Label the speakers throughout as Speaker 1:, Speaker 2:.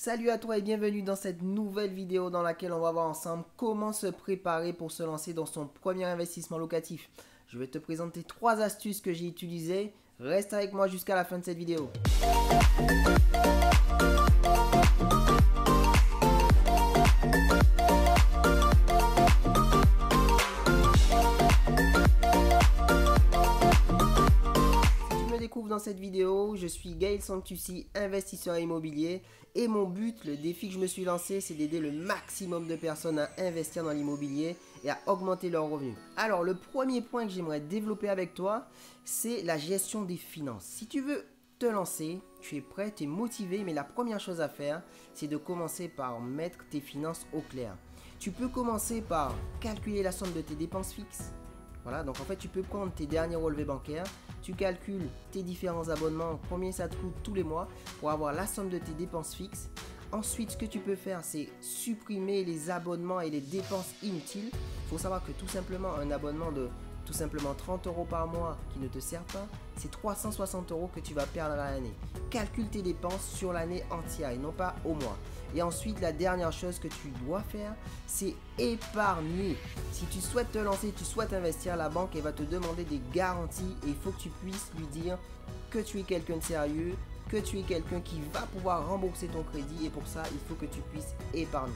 Speaker 1: Salut à toi et bienvenue dans cette nouvelle vidéo dans laquelle on va voir ensemble comment se préparer pour se lancer dans son premier investissement locatif. Je vais te présenter 3 astuces que j'ai utilisées. Reste avec moi jusqu'à la fin de cette vidéo. Dans cette vidéo, je suis Gaël Sanctussi, investisseur immobilier, et mon but, le défi que je me suis lancé, c'est d'aider le maximum de personnes à investir dans l'immobilier et à augmenter leurs revenus. Alors, le premier point que j'aimerais développer avec toi, c'est la gestion des finances. Si tu veux te lancer, tu es prêt, tu es motivé, mais la première chose à faire, c'est de commencer par mettre tes finances au clair. Tu peux commencer par calculer la somme de tes dépenses fixes. Voilà, donc en fait, tu peux prendre tes derniers relevés bancaires, tu calcules tes différents abonnements, combien ça te coûte tous les mois pour avoir la somme de tes dépenses fixes. Ensuite, ce que tu peux faire, c'est supprimer les abonnements et les dépenses inutiles. Il faut savoir que tout simplement, un abonnement de 30 € par mois qui ne te sert pas, c'est 360 € que tu vas perdre à l'année. Calcule tes dépenses sur l'année entière et non pas au mois. Et ensuite, la dernière chose que tu dois faire, c'est épargner. Si tu souhaites te lancer, tu souhaites investir, la banque elle va te demander des garanties et il faut que tu puisses lui dire que tu es quelqu'un de sérieux, que tu es quelqu'un qui va pouvoir rembourser ton crédit et pour ça, il faut que tu puisses épargner.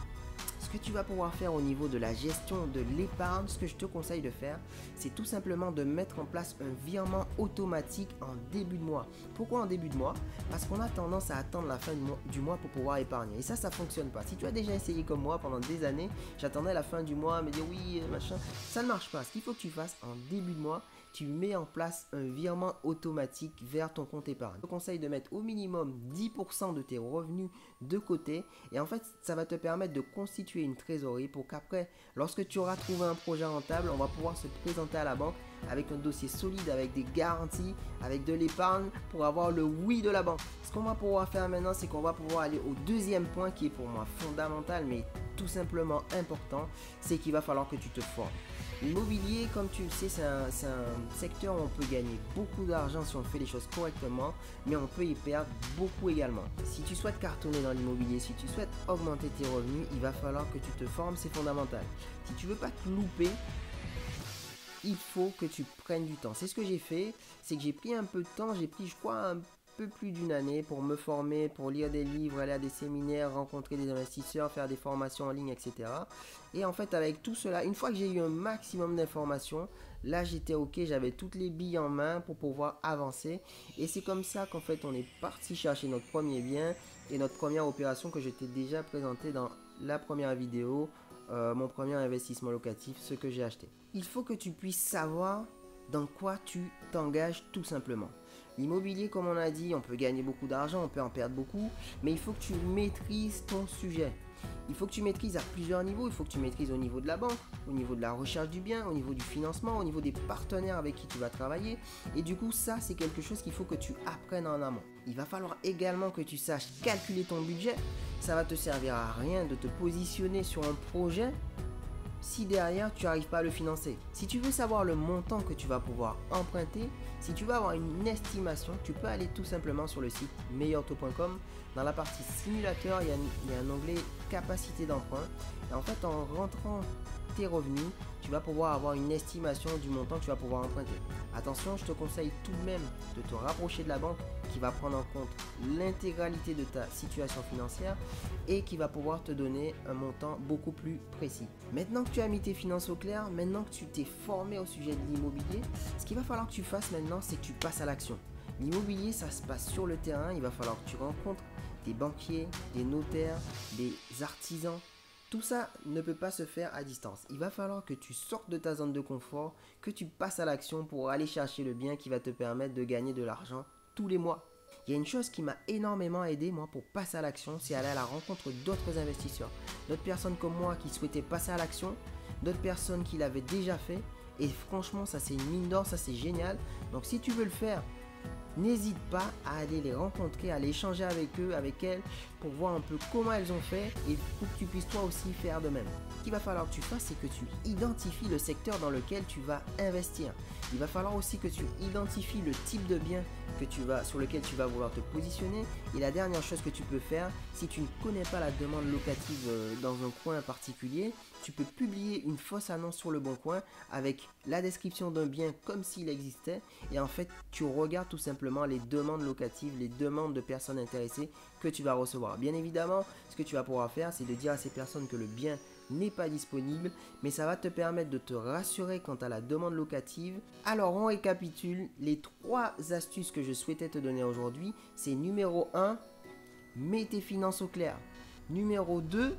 Speaker 1: Ce que tu vas pouvoir faire au niveau de la gestion de l'épargne, ce que je te conseille de faire, c'est tout simplement de mettre en place un virement automatique en début de mois. Pourquoi en début de mois? Parce qu'on a tendance à attendre la fin du mois pour pouvoir épargner. Et ça ne fonctionne pas. Si tu as déjà essayé comme moi pendant des années, j'attendais la fin du mois, me dire oui, machin, ça ne marche pas. Ce qu'il faut que tu fasses en début de mois, tu mets en place un virement automatique vers ton compte épargne. Je te conseille de mettre au minimum 10% de tes revenus de côté et en fait, ça va te permettre de constituer une trésorerie pour qu'après, lorsque tu auras trouvé un projet rentable, on va pouvoir se présenter à la banque avec un dossier solide, avec des garanties, avec de l'épargne pour avoir le oui de la banque. Ce qu'on va pouvoir faire maintenant, c'est qu'on va pouvoir aller au deuxième point qui est pour moi fondamental, mais tout simplement important, c'est qu'il va falloir que tu te formes. L'immobilier, comme tu le sais, c'est un secteur où on peut gagner beaucoup d'argent si on fait les choses correctement, mais on peut y perdre beaucoup également. Si tu souhaites cartonner dans l'immobilier, si tu souhaites augmenter tes revenus, il va falloir que tu te formes, c'est fondamental. Si tu veux pas te louper, il faut que tu prennes du temps. C'est ce que j'ai fait, c'est que j'ai pris un peu de temps, j'ai pris je crois un peu plus d'une année pour me former, pour lire des livres, aller à des séminaires, rencontrer des investisseurs, faire des formations en ligne, etc. Et en fait avec tout cela, une fois que j'ai eu un maximum d'informations, là j'étais ok, j'avais toutes les billes en main pour pouvoir avancer. Et c'est comme ça qu'en fait on est parti chercher notre premier bien et notre première opération que je t'ai déjà présenté dans la première vidéo, mon premier investissement locatif, ce que j'ai acheté. Il faut que tu puisses savoir dans quoi tu t'engages tout simplement. L'immobilier, comme on a dit, on peut gagner beaucoup d'argent, on peut en perdre beaucoup, mais il faut que tu maîtrises ton sujet. Il faut que tu maîtrises à plusieurs niveaux. Il faut que tu maîtrises au niveau de la banque, au niveau de la recherche du bien, au niveau du financement, au niveau des partenaires avec qui tu vas travailler. Et du coup, ça, c'est quelque chose qu'il faut que tu apprennes en amont. Il va falloir également que tu saches calculer ton budget. Ça va te servir à rien de te positionner sur un projet si derrière tu n'arrives pas à le financer. Si tu veux savoir le montant que tu vas pouvoir emprunter, si tu veux avoir une estimation, tu peux aller tout simplement sur le site meilleurtaux.com. Dans la partie simulateur, il y a un onglet capacité d'emprunt. Et en fait, en rentrant tes revenus, tu vas pouvoir avoir une estimation du montant que tu vas pouvoir emprunter. Attention, je te conseille tout de même de te rapprocher de la banque qui va prendre en compte l'intégralité de ta situation financière et qui va pouvoir te donner un montant beaucoup plus précis. Maintenant que tu as mis tes finances au clair, maintenant que tu t'es formé au sujet de l'immobilier, ce qu'il va falloir que tu fasses maintenant, c'est que tu passes à l'action. L'immobilier, ça se passe sur le terrain, il va falloir que tu rencontres des banquiers, des notaires, des artisans. Tout ça ne peut pas se faire à distance. Il va falloir que tu sortes de ta zone de confort, que tu passes à l'action pour aller chercher le bien qui va te permettre de gagner de l'argent tous les mois. Il y a une chose qui m'a énormément aidé moi pour passer à l'action, c'est aller à la rencontre d'autres investisseurs. D'autres personnes comme moi qui souhaitaient passer à l'action, d'autres personnes qui l'avaient déjà fait. Et franchement, ça c'est une mine d'or, ça c'est génial. Donc si tu veux le faire, n'hésite pas à aller les rencontrer, à aller échanger avec eux, avec elles, pour voir un peu comment elles ont fait et pour que tu puisses toi aussi faire de même. Ce qu'il va falloir que tu fasses, c'est que tu identifies le secteur dans lequel tu vas investir. Il va falloir aussi que tu identifies le type de bien sur lequel tu vas vouloir te positionner. Et la dernière chose que tu peux faire, si tu ne connais pas la demande locative dans un coin particulier, tu peux publier une fausse annonce sur Le Bon Coin avec la description d'un bien comme s'il existait. Et en fait, tu regardes tout simplement les demandes locatives, les demandes de personnes intéressées que tu vas recevoir. Bien évidemment, ce que tu vas pouvoir faire, c'est de dire à ces personnes que le bien n'est pas disponible, mais ça va te permettre de te rassurer quant à la demande locative. Alors on récapitule les 3 astuces que je souhaitais te donner aujourd'hui. C'est numéro 1, mets tes finances au clair. Numéro 2,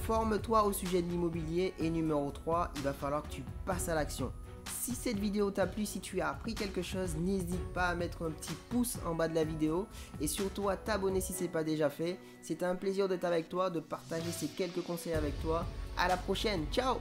Speaker 1: forme-toi au sujet de l'immobilier. Et numéro 3, il va falloir que tu passes à l'action. Si cette vidéo t'a plu, si tu as appris quelque chose, n'hésite pas à mettre un petit pouce en bas de la vidéo et surtout à t'abonner si ce n'est pas déjà fait. C'était un plaisir d'être avec toi, de partager ces quelques conseils avec toi. À la prochaine, ciao!